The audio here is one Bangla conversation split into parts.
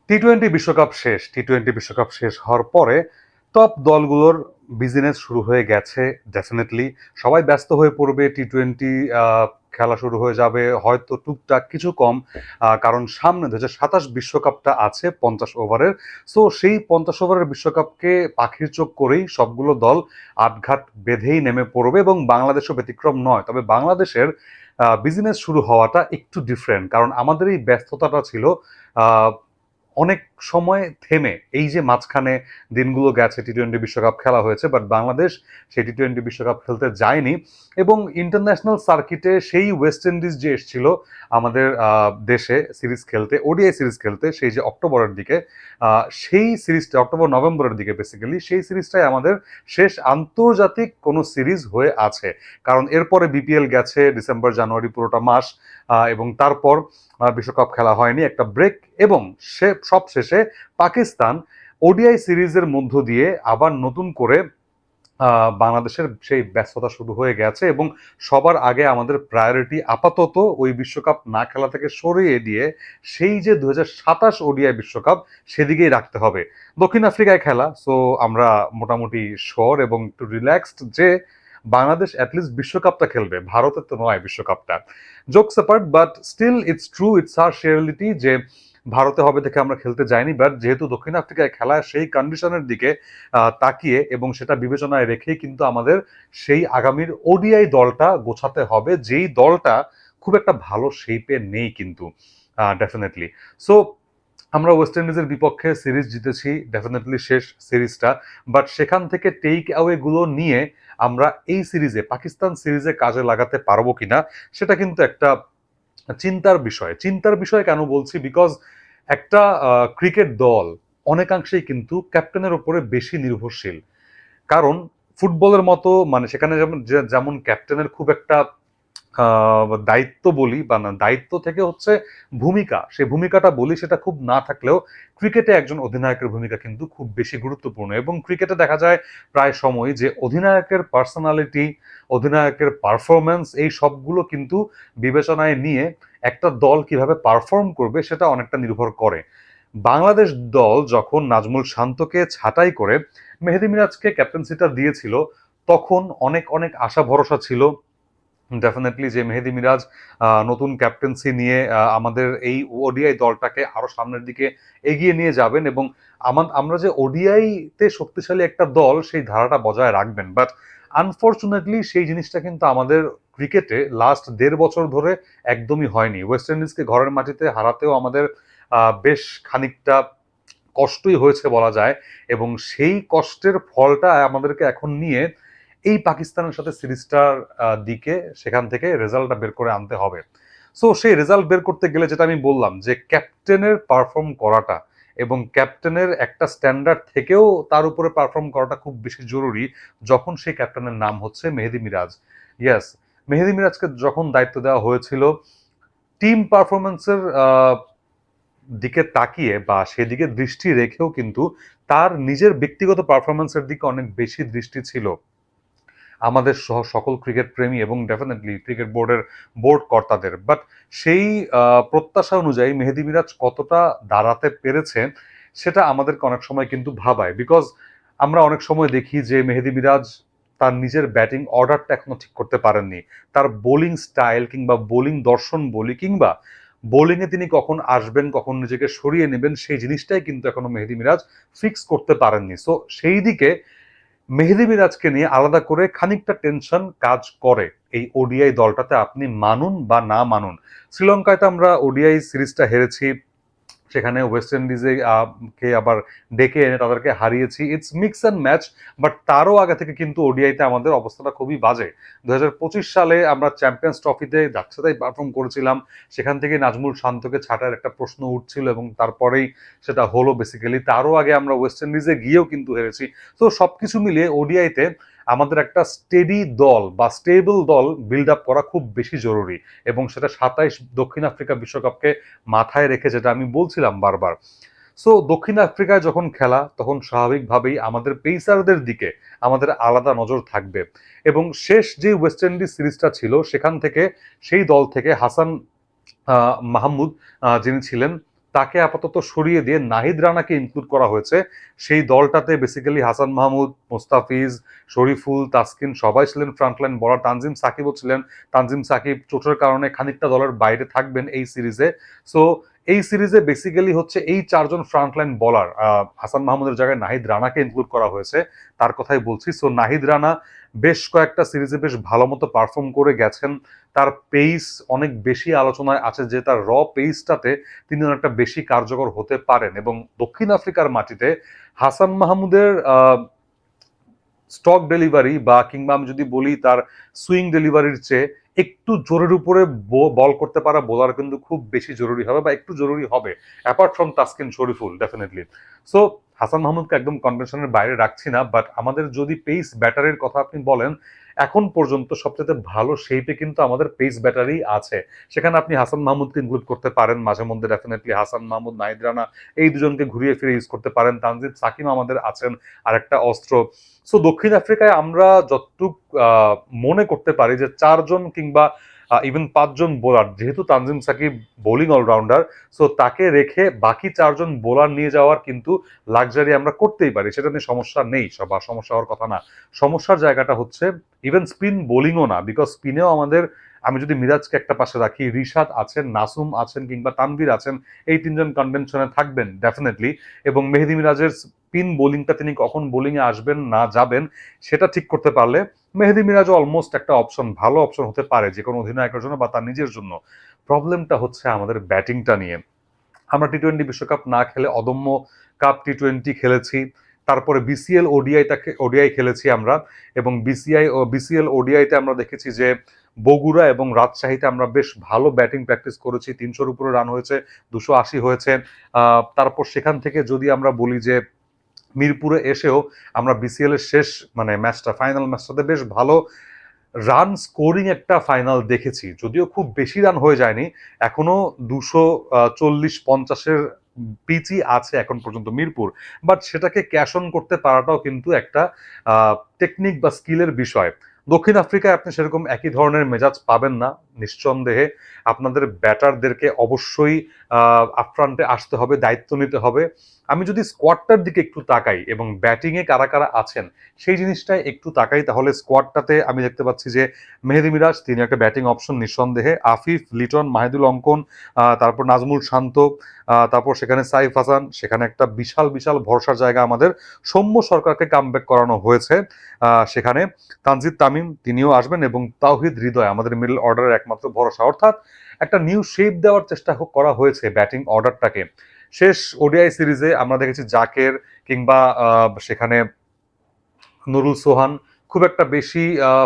টি-টোয়েন্টি বিশ্বকাপ শেষ। টি-টোয়েন্টি বিশ্বকাপ শেষ হওয়ার পরে টপ দলগুলোর বিজনেস শুরু হয়ে গেছে ডেফিনেটলি। সবাই ব্যস্ত হয়ে পড়বে, টি-টোয়েন্টি খেলা শুরু হয়ে যাবে হয়তো টুকটাক কিছু কম, কারণ সামনে ২০২৭ বিশ্বকাপটা আছে ৫০ ওভারের। সো সেই ৫০ ওভারের বিশ্বকাপকে পাখির চোখ করেই সবগুলো দল আটঘাট বেঁধেই নেমে পড়বে এবং বাংলাদেশও ব্যতিক্রম নয়। তবে বাংলাদেশের বিজনেস শুরু হওয়াটা একটু ডিফারেন্ট, কারণ আমাদের এই ব্যস্ততাটা ছিল আহ, অনেক সময় থেমে। এই যে মাঝখানে দিনগুলো গেছে, টি-টোয়েন্টি বিশ্বকাপ খেলা হয়েছে, বাট বাংলাদেশ সেই টি-টোয়েন্টি বিশ্বকাপ খেলতে যায়নি। এবং ইন্টারন্যাশনাল সার্কিটে সেই ওয়েস্ট ইন্ডিজ যে এসেছিল আমাদের দেশে সিরিজ খেলতে, ওডিআই সিরিজ খেলতে, সেই যে অক্টোবরের দিকে, সেই সিরিজটা অক্টোবর নভেম্বরের দিকে বেসিক্যালি, সেই সিরিজটাই আমাদের শেষ আন্তর্জাতিক কোনো সিরিজ হয়ে আছে। কারণ এরপরে বিপিএল গেছে ডিসেম্বর জানুয়ারি পুরোটা মাস, এবং তারপর বিশ্বকাপ খেলা হয়নি, একটা ব্রেক। এবং সে সব শেষে পাকিস্তান ওডিআই সিরিজের মধ্য দিয়ে আবার নতুন করে বাংলাদেশের সেই ব্যস্ততা শুরু হয়ে গেছে। এবং সবার আগে আমাদের প্রায়োরিটি আপাতত ওই বিশ্বকাপ না খেলা থেকে সরিয়ে দিয়ে সেই যে ২০২৭ ওডিআই বিশ্বকাপ সেদিকেই রাখতে হবে। দক্ষিণ আফ্রিকায় খেলা, সো আমরা মোটামুটি শোর এবং একটু রিল্যাক্সড যে বাংলাদেশ অ্যাটলিস্ট বিশ্বকাপটা খেলবে, ভারতের তো নয় বিশ্বকাপটা। Jokes apart, but still it's true, it's our reality যে ভারতে হবে দেখে আমরা খেলতে যাইনি, বাট যেহেতু দক্ষিণ আফ্রিকায় খেলা, সেই কন্ডিশনের দিকে তাকিয়ে এবং সেটা বিবেচনায় রেখেই কিন্তু আমাদের সেই আগামীর ওডিআই দলটা গোছাতে হবে, যেই দলটা খুব একটা ভালো শেপে নেই কিন্তু ডেফিনেটলি। সো আমরা ওয়েস্ট ইন্ডিজের বিপক্ষে সিরিজ জিতেছি ডেফিনেটলি, শেষ সিরিজটা। বাট সেখান থেকে টেক অ্যাওয়ে গুলো নিয়ে আমরা এই সিরিজে, পাকিস্তান সিরিজে কাজে লাগাতে পারবো কিনা সেটা কিন্তু একটা চিন্তার বিষয় কেন বলছি, বিকজ একটা ক্রিকেট দল অনেকাংশেই কিন্তু ক্যাপ্টেনের উপরে বেশি নির্ভরশীল। কারণ ফুটবলের মতো, মানে সেখানে যেমন যেমন ক্যাপ্টেনের খুব একটা দায়িত্ব বলি বা না, দায়িত্ব থেকে হচ্ছে ভূমিকা, সেই ভূমিকাটা বলি, সেটা খুব না থাকলেও ক্রিকেটে একজন অধিনায়কের ভূমিকা কিন্তু খুব বেশি গুরুত্বপূর্ণ। এবং ক্রিকেটে দেখা যায় প্রায় সময় যে অধিনায়কের পার্সোনালিটি, অধিনায়কের পারফরমেন্স, এই সবগুলো কিন্তু বিবেচনায় নিয়ে একটা দল কিভাবে পারফর্ম করবে সেটা অনেকটা নির্ভর করে। বাংলাদেশ দল যখন নাজমুল শান্তকে ছাঁটাই করে মেহেদী মিরাজকে ক্যাপ্টেন্সিটা দিয়েছিল, তখন অনেক অনেক আশা ভরসা ছিল ডেফিনেটলি যে মেহেদী মিরাজ নতুন ক্যাপ্টেন্সি নিয়ে আমাদের এই ওডিআই দলটাকে আরো সামনের দিকে এগিয়ে নিয়ে যাবেন এবং আমরা যে ওডিআই তে শক্তিশালী একটা দল সেই ধারাটা বজায় রাখবেন। বাট আনফর্চুনেটলি সেই জিনিসটা কিন্তু আমাদের ক্রিকেটে লাস্ট ১.৫ বছর ধরে একদমই হয়নি। ওয়েস্ট ইন্ডিজকে ঘরের মাটিতে হারাতেও আমাদের বেশ খানিকটা কষ্টই হয়েছে বলা যায়, এবং সেই কষ্টের ফলটা আমাদেরকে এখন নিয়ে এই পাকিস্তানের সাথে সিরিজটার দিকে, সেখান থেকে রেজাল্টটা বের করে আনতে হবে। সো সেই রেজাল্ট বের করতে গেলে যেটা আমি বললাম যে ক্যাপ্টেনের পারফর্ম করাটা এবং ক্যাপ্টেনের একটা স্ট্যান্ডার্ড থেকেও তার উপরে পারফর্ম করাটা খুব বেশি জরুরি, যখন সেই ক্যাপ্টেনের নাম হচ্ছে মেহেদী মিরাজ। ইয়েস, মেহেদী মিরাজকে যখন দায়িত্ব দেওয়া হয়েছিল, টিম পারফরমেন্সের দিকে তাকিয়ে বা সেদিকে দৃষ্টি রেখেও কিন্তু তার নিজের ব্যক্তিগত পারফরমেন্সের দিকে অনেক বেশি দৃষ্টি ছিল আমাদের সহ সকল ক্রিকেট প্রেমী এবং ডেফিনেটলি ক্রিকেট বোর্ড কর্তাদের। বাট সেই প্রত্যাশা অনুযায়ী মেহেদী মিরাজ কতটা দাঁড়াতে পেরেছে সেটা আমাদেরকে অনেক সময় কিন্তু ভাবায়, বিকজ আমরা অনেক সময় দেখি যে মেহেদী মিরাজ তার নিজের ব্যাটিং অর্ডারটা এখনো ঠিক করতে পারেননি। তার বোলিং স্টাইল কিংবা বোলিং দর্শন বলি, কিংবা বোলিংয়ে তিনি কখন আসবেন, কখন নিজেকে সরিয়ে নেবেন, সেই জিনিসটাই কিন্তু এখনো মেহেদী মিরাজ ফিক্স করতে পারেননি। সো সেই দিকে মেহেদী মিরাজকে নিয়ে আলাদা করে খানিকটা টেনশন কাজ করে এই ওডিআই দলটাতে, আপনি মানুন বা না মানুন। শ্রীলঙ্কায় তো আমরা ওডিআই সিরিজটা হেরেছি, সেখানে ওয়েস্ট ইন্ডিজে কে আবার ডেকে এনে তাদেরকে হারিয়েছি, it's mix and match. But তারও আগে থেকে কিন্তু ওডিআইতে আমাদের অবস্থাটা খুবই বাজে। ২০২৫ সালে আমরা চ্যাম্পিয়ন্স ট্রফিতে যাচ্ছে তাই পারফর্ম করেছিলাম, সেখান থেকে নাজমুল শান্তকে ছাঁটার একটা প্রশ্ন উঠছিল এবং তারপরেই সেটা হলো বেসিক্যালি। তারও আগে আমরা ওয়েস্ট ইন্ডিজে গিয়েও কিন্তু হেরেছি। তো সবকিছু মিলিয়ে ওডিআইতে আমাদের একটা স্টেডি দল বা স্টেবল দল বিল্ড আপ করা খুব বেশি জরুরি, এবং সেটা ২৭ দক্ষিণ আফ্রিকা বিশ্বকাপকে মাথায় রেখে যেটা আমি বলছিলাম বারবার। সো দক্ষিণ আফ্রিকায় যখন খেলা, তখন স্বাভাবিকভাবেই আমাদের পেসারদের দিকে আমাদের আলাদা নজর থাকবে। এবং শেষ যে ওয়েস্ট ইন্ডিজ সিরিজটা ছিল, সেখান থেকে সেই দল থেকে হাসান মাহমুদ যিনি ছিলেন তাকে আপাতত সরিয়ে দিয়ে নাহিদ রানাকে ইনক্লুড করা হয়েছে সেই দলটাতে। বেসিক্যালি হাসান মাহমুদ, মোস্তাফিজ, শরীফুল, তাসকিন সবাই ছিলেন ফ্রন্টলাইন বলার, তানজিম সাকিবও ছিলেন। তানজিম সাকিব চোটের কারণে খানিকটা দলের বাইরে থাকবেন এই সিরিজে। সো এই সিরিজে বেসিক্যালি হচ্ছে এই চারজন ফ্রন্টলাইন বলার, হাসান মাহমুদের জায়গায় নাহিদ রানাকে ইনক্লুড করা হয়েছে, তার কথাই বলছি। সো নাহিদ রানা বেশ কয়েকটা সিরিজে বেশ ভালো মতো পারফর্ম করে গেছেন। তার পেস অনেক বেশি আলোচনায় আছে যে তার র পেসটাতে তিনি অনেকটা বেশি কার্যকর হতে পারেন। এবং দক্ষিণ আফ্রিকার মাটিতে হাসান মাহমুদের স্টক ডেলিভারি বা কিংবা আমি যদি বলি তার সুইং ডেলিভারির চেয়ে একটু জোরের উপরে বল করতে পারা বোলার কিন্তু খুব বেশি জরুরি হবে বা একটু জরুরি হবে, apart from Taskin Shoriful definitely. So Hasan মাহমুদকে একদম কনভেনশনের বাইরে রাখছি না, বাট আমাদের যদি পেস ব্যাটারির কথা আপনি বলেন, এখন পর্যন্ত সবচেয়ে ভালো শেপে কিন্তু আমাদের পেস ব্যাটারি আছে। সেখানে আপনি হাসান মাহমুদকে ইনক্লুড করতে পারেন মাঝে মধ্যে, ডেফিনেটলি হাসান মাহমুদ, নাহিদ রানা এই দুজনকে ঘুরিয়ে ফিরে ইউজ করতে পারেন। তানজিদ সাকিম আমাদের আছেন আরেকটা অস্ত্র। সো দক্ষিণ আফ্রিকায় আমরা যতটুক মনে করতে পারি যে চারজন কিংবা ইভেন পাঁচজন বোলার, যেহেতু Tanzim Sakib bowling allrounder, so তাকে রেখে বাকি চারজন বোলার নিয়ে যাওয়ার কিন্তু লাক্সারি আমরা করতেই পারি, সেটা নিয়ে সমস্যা নেই বা সমস্যা হওয়ার কথা না। সমস্যার জায়গাটা হচ্ছে ইভেন স্পিন বোলিংও না, বিকজ স্পিনেও আমাদের, আমি যদি মিরাজকে একটা পাশে রাখি, রিশাদ আছেন, নাসুম আছেন কিংবা তানভীর আছেন, এই তিনজন কনভেনশনে থাকবেন ডেফিনেটলি। এবং মেহেদী মিরাজের স্পিন বোলিংটা তিনি কখন বোলিং এ আসবেন না যাবেন সেটা ঠিক করতে পারলে মেহেদী মিরাজ অলমোস্ট একটা অপশন, ভালো অপশন হতে পারে যে কোনো অধিনায়কের জন্য বা তার নিজের জন্য। প্রবলেমটা হচ্ছে আমাদের ব্যাটিংটা নিয়ে। আমরা টি-20 বিশ্বকাপ না খেলে অদম্য কাপ টি-20 খেলেছি, তারপরে বিসিএল ওডিআই খেলেছি আমরা, এবং বিসিএল ওডিআইতে আমরা দেখেছি যে বগুড়া এবং রাজশাহীতে আমরা বেশ ভালো ব্যাটিং প্র্যাকটিস করেছি, 300-র উপরে রান হয়েছে, 280 হয়েছে। তারপর সেখান থেকে যদি আমরা বলি যে মিরপুরে এসেও আমরা বিসিএল এর শেষ মানে ম্যাচটা, ফাইনাল ম্যাচটাতে বেশ ভালো রান স্কোরিং একটা ফাইনাল দেখেছি, যদিও খুব বেশি রান হয়ে যায়নি, এখনো 240-50-এর পিচই আছে এখন পর্যন্ত মিরপুর, বাট সেটাকে ক্যাশ অন করতে পারাটাও কিন্তু একটা টেকনিক বা স্কিলের বিষয়। দক্ষিণ আফ্রিকায় আপনি সেরকম একই ধরনের মেজাজ পাবেন না নিঃসন্দেহে। আপনাদের ব্যাটারদেরকে অবশ্যই আপফ্রন্টে আসতে হবে, দায়িত্ব নিতে হবে। আমি যদি স্কোয়াডটার দিকে একটু তাকাই এবং ব্যাটিংয়ে কারা কারা আছেন সেই জিনিসটাই একটু তাকাই, তাহলে স্কোয়াডটাতে আমি দেখতে পাচ্ছি যে মেহেদী মিরাজ তিনি একটা ব্যাটিং অপশন নিঃসন্দেহে, আফিফ, লিটন, মাহিদুল অঙ্কন, তারপর নাজমুল শান্ত, তারপর সেখানে সাইফ হাসান, সেখানে একটা বিশাল বিশাল ভরসার জায়গা আমাদের সৌম্য সরকারকে কামব্যাক করানো হয়েছে, সেখানে তানজিদ তামিম তিনিও আসবেন, এবং তাওহিদ হৃদয় আমাদের মিডল অর্ডারের একমাত্র ভরসা। অর্থাৎ একটা নিউ শেপ দেওয়ার চেষ্টা করা হয়েছে ব্যাটিং অর্ডারটাকে। শেষ ওডিআই সিরিজে আমরা দেখেছি জাকের কিংবা সেখানে নুরুল সোহান খুব একটা বেশি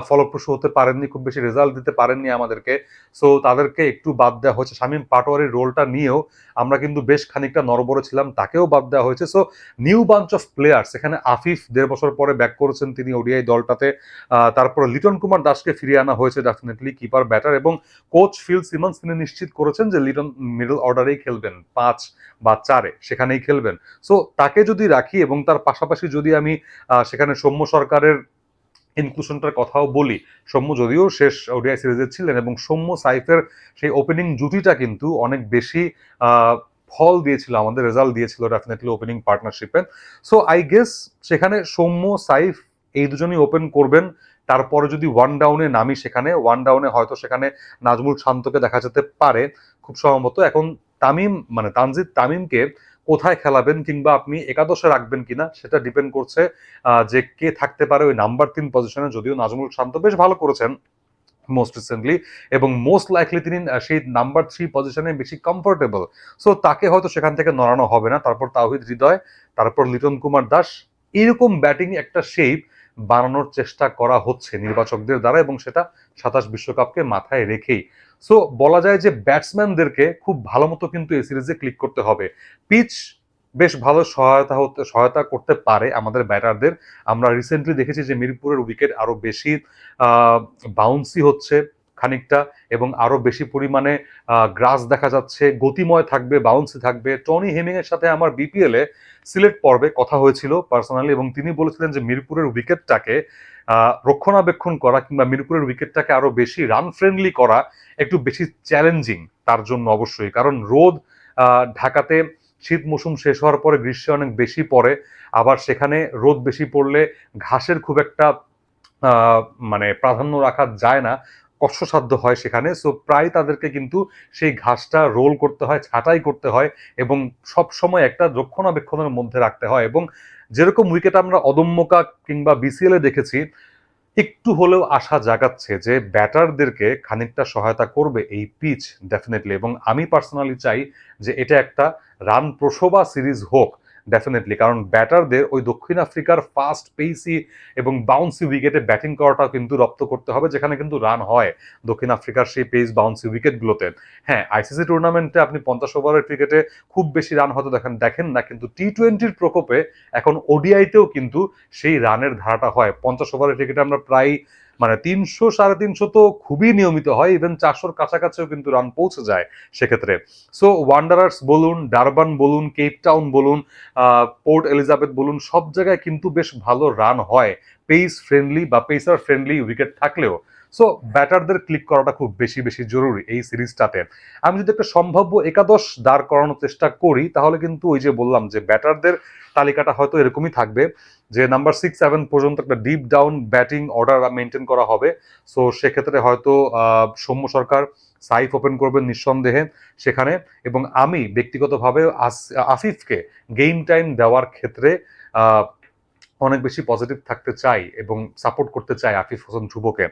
ফলপ্রসূ হতে পারেননি, খুব বেশি রেজাল্ট দিতে পারেননি আমাদেরকে। সো তাদেরকে একটু বাদ দেওয়া হয়েছে। শামীম পাটোয়ারির রোলটা নিয়েও আমরা কিন্তু বেশ খানিকটা নড়বড়ে ছিলাম, তাকেও বাদ দেওয়া হয়েছে। So new bunch of players. এখানে আফিফ 1.5 বছর পরে ব্যাক করেছেন তিনি ওডিআই দলটাতে। তারপরে লিটন কুমার দাসকে ফিরিয়ে আনা হয়েছে ডেফিনেটলি, কিপার ব্যাটার, এবং কোচ ফিল সিমন্স তিনি নিশ্চিত করেছেন যে লিটন মিডল অর্ডারেই খেলবেন, 5 বা 4-এ সেখানেই খেলবেন। সো তাকে যদি রাখি এবং তার পাশাপাশি যদি আমি সেখানে সৌম্য সরকারের ইনক্লুশনটার কথাও বলি, সৌম্য যদিও শেষ ওডিআই সিরিজে ছিলেন, এবং সৌম্য সাইফের সেই ওপেনিং জুটিটা কিন্তু অনেক বেশি ফল দিয়েছিল, আমাদের রেজাল্ট দিয়েছিল ডেফিনেটলি ওপেনিং পার্টনারশিপে। সো আই গেস সেখানে সৌম্য সাইফ এই দুজনই ওপেন করবেন। তারপরে যদি ওয়ান ডাউনে নামি, সেখানে ওয়ান ডাউনে হয়তো সেখানে নাজমুল শান্তকে দেখা যেতে পারে খুব সম্ভবত। এখন তামিম মানে তানজিদ তামিমকে কোথায় খেলাবেন কিংবা আপনি একাদশে রাখবেন কিনা সেটা ডিপেন্ড করছে যে কে থাকতে পারে ওই নাম্বার 3 পজিশনে। যদিও নাজমুল শান্ত বেশ ভালো করেছেন মোস্ট রিসেন্টলি, এবং মোস্ট লাইকলি তিনি সেই নাম্বার 3 পজিশনে বেশি কমফোর্টেবল। সো তাকে হয়তো সেখান থেকে নড়ানো হবে না। তারপর তাওহিদ হৃদয়, তারপর লিটন কুমার দাস, এরকম ব্যাটিং একটা শেপ বানানোর চেষ্টা করা হচ্ছে নির্বাচকদের দ্বারা, এবং সেটা 27 বিশ্বকাপকে মাথায় রেখেই। সো বলা যায় যে ব্যাটসম্যানদেরকে খুব ভালো মতো কিন্তু এই সিরিজে ক্লিক করতে হবে। পিচ বেশ ভালো সহায়তা করতে পারে আমাদের ব্যাটারদের। আমরা রিসেন্টলি দেখেছি যে মিরপুরের উইকেট আরো বেশি বাউন্সি হচ্ছে খানিকটা, এবং আরো বেশি পরিমাণে গ্রাস দেখা যাচ্ছে, গতিময় থাকবে, বাউন্সি থাকবে। টনি হেমিং এর সাথে আমার বিপিএল এ সিলেট পর্বে কথা হয়েছিল পার্সোনালি, এবং তিনি বলেছিলেন যে মিরপুরের উইকেটটাকে রক্ষণাবেক্ষণ করা কিংবা মিরপুরের উইকেটটাকে আরো বেশি রান ফ্রেন্ডলি করা একটু বেশি চ্যালেঞ্জিং তার জন্য অবশ্যই, কারণ রোদ ঢাকাতে শীত মৌসুম শেষ হওয়ার পরে গ্রীষ্মে অনেক বেশি পড়ে, আবার সেখানে রোদ বেশি পড়লে ঘাসের খুব একটা আহ, মানে প্রাধান্য রাখা যায় না, কষ্টসাধ্য হয় সেখানে। সো প্রায় তাদেরকে কিন্তু সেই ঘাসটা রোল করতে হয়, ছাঁটাই করতে হয়, এবং সব সময় একটা রক্ষণাবেক্ষণের মধ্যে রাখতে হয়। এবং যেরকম উইকেট আমরা অদম্যকা কিংবা বিসিএল এ দেখেছি, একটু হলেও আশা জাগাচ্ছে যে ব্যাটারদেরকে খানিকটা সহায়তা করবে এই পিচ ডেফিনেটলি। এবং আমি পার্সোনালি চাই যে এটা একটা রান প্রসবা সিরিজ হোক ডেফিনেটলি, কারণ ব্যাটারদের ওই দক্ষিণ আফ্রিকার ফাস্ট পেসি এবং বাউন্সি উইকেটে ব্যাটিং করাটাও কিন্তু রপ্ত করতে হবে, যেখানে কিন্তু রান হয় দক্ষিণ আফ্রিকার সেই পেস বাউন্সি উইকেটগুলোতে। হ্যাঁ, আইসিসি টুর্নামেন্টে আপনি 50 ওভারের ক্রিকেটে খুব বেশি রান হয়তো দেখেন না, কিন্তু টি-20-র প্রকোপে এখন ওডিআইতেও কিন্তু সেই রানের ধারাটা হয়। 50 ওভারের ক্রিকেটে আমরা প্রায় মানে 300 350 তো খুবই নিয়মিত হয়, ইভেন 400-র কাছাকাছিও কিন্তু রান পৌঁছে যায় সেক্ষেত্রে। সো ওয়ান্ডারার্স বলুন, ডারবান বলুন, কেপ টাউন বলুন, পোর্ট এলিজাবেথ বলুন, সব জায়গায় কিন্তু বেশ ভালো রান হয় পেস ফ্রেন্ডলি বা পেসার ফ্রেন্ডলি উইকেট থাকলেও। সো ব্যাটারদের ক্লিক করাটা খুব বেশি বেশি জরুরি এই সিরিজটাতে। আমি যদি একটা সম্ভাব্য একাদশ দাঁড় করানোর চেষ্টা করি, তাহলে কিন্তু ওই যে বললাম যে ব্যাটারদের তালিকাটা হয়তো এরকমই থাকবে, যে নাম্বার 6-7 পর্যন্ত একটা deep down batting order maintain করা হবে। সো সেক্ষেত্রে হয়তো সৌম্য সরকার সাইফ ওপেন করবেন নিঃসন্দেহে সেখানে। এবং আমি ব্যক্তিগতভাবে আফিফকে গেম টাইম দেওয়ার ক্ষেত্রে আহ, অনেক বেশি পজিটিভ থাকতে চাই এবং সাপোর্ট করতে চাই আফিফ হোসেন ধ্রুবকে।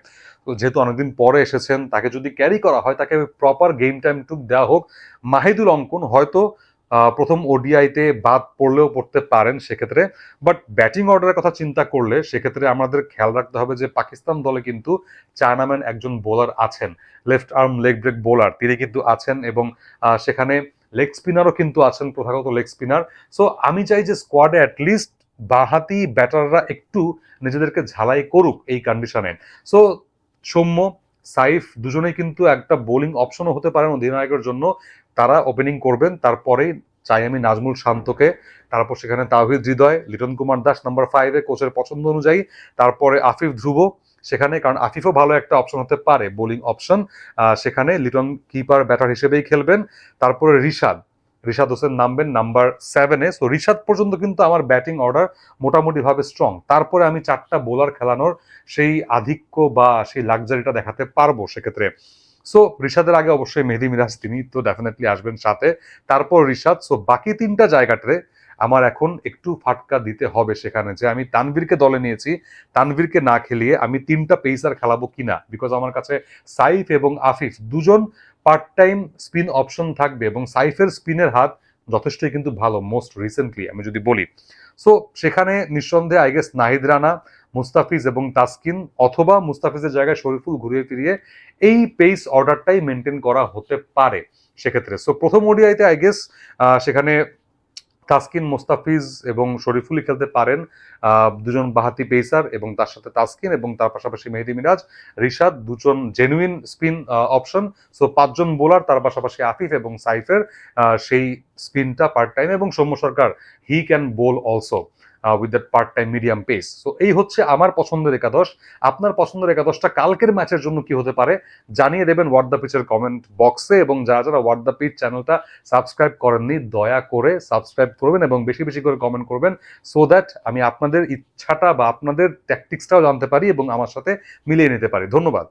তো যেহেতু অনেকদিন পরে এসেছেন, তাকে যদি ক্যারি করা হয়, তাকে প্রপার গেম টাইম টুক দেওয়া হোক। মাহিদুল অঙ্কন হয়তো প্রথম ওডিআইতে বাদ পড়লেও পড়তে পারেন সেক্ষেত্রে। বাট ব্যাটিং অর্ডারের কথা চিন্তা করলে সেক্ষেত্রে আমাদের খেয়াল রাখতে হবে যে পাকিস্তান দলে কিন্তু চায়নাম্যান একজন বোলার আছেন, left arm leg break bowler, তিনি কিন্তু আছেন। এবং সেখানে লেগ স্পিনারও কিন্তু আছেন, প্রথাগত লেগ স্পিনার। সো আমি চাই যে স্কোয়াডে অ্যাটলিস্ট বাঁহাতি ব্যাটাররা একটু নিজেদেরকে ঝালাই করুক এই কন্ডিশনে। সো সৌম্য, সাইফ দুজনেই কিন্তু একটা বোলিং অপশনও হতে পারেন অধিনায়কের জন্য, তারা ওপেনিং করবেন। তারপরেই চাই আমি নাজমুল শান্তকে, তারপর সেখানে তাওহিদ হৃদয়, লিটন কুমার দাস নাম্বার 5-এ কোচের পছন্দ অনুযায়ী, তারপরে আফিফ ধ্রুব সেখানে, কারণ আফিফও ভালো একটা অপশন হতে পারে বোলিং অপশন। সেখানে লিটন কিপার ব্যাটার হিসেবেই খেলবেন। তারপরে রিশাদ হোসেন নামবেন নাম্বার 7-এ। সো রিশাদ পর্যন্ত কিন্তু আমার ব্যাটিং অর্ডার মোটামুটি ভাবে স্ট্রং। তারপরে আমি 4টা বোলার খেলানোর সেই আধিক্য বা সেই লাক্সারিটা দেখাতে পারবো সেক্ষেত্রে। সো রিশাদের আগে অবশ্যই মেহেদী মিরাজ, তিনি তো ডেফিনেটলি আসবেন সাথে, তারপর রিশাদ। সো বাকি 3টা জায়গাতে আমার এখন একটু ফাটকা দিতে হবে সেখানে, যে আমি তানভীরকে দলে নিয়েছি, তানভীরকে না খেলিয়ে আমি 3টা পেসার খেলাবো কিনা, বিকজ আমার কাছে সাইফ এবং আফিফ দুজন পার্ট টাইম স্পিন অপশন থাকবে, এবং সাইফের স্পিনের হাত যথেষ্টই কিন্তু ভালো মোস্ট রিসেন্টলি আমি যদি বলি। সো সেখানে নিঃসন্দেহে আই গেস নাহিদ রানা, মুস্তাফিজ এবং তাসকিন, অথবা মুস্তাফিজের জায়গায় শরীফুল ঘুরিয়ে ফিরিয়ে এই পেস অর্ডারটাই মেনটেন করা হতে পারে সেক্ষেত্রে। সো প্রথম ওডিআইতে আই গেস সেখানে তাসকিন, মোস্তাফিজ এবং শরীফুলই খেলতে পারেন, দুজন বাহাতি পেসার এবং তার সাথে তাসকিন, এবং তার পাশাপাশি মেহেদী মিরাজ, রিশাদ, দুজন জেনুইন স্পিন অপশন। সো 5জন বোলার, তার পাশাপাশি আফিফ এবং সাইফের সেই স্পিনটা পার্ট টাইম, এবং Soumya Sarkar he can bowl also with that part time medium pace. So এই হচ্ছে আমার পছন্দের একাদশ। আপনার পছন্দের একাদশটা কালকের ম্যাচের জন্য কি হতে পারে জানিয়ে দেবেন হোয়াট দ্য পিচের কমেন্ট বক্সে। এবং যারা যারা হোয়াট দ্য পিচ চ্যানেলটা সাবস্ক্রাইব করেননি, দয়া করে সাবস্ক্রাইব করবেন এবং বেশি বেশি করে কমেন্ট করবেন, সো দ্যাট আমি আপনাদের ইচ্ছাটা বা আপনাদের ট্যাকটিক্সটাও জানতে পারি এবং আমার সাথে মিলিয়ে নিতে পারি। ধন্যবাদ।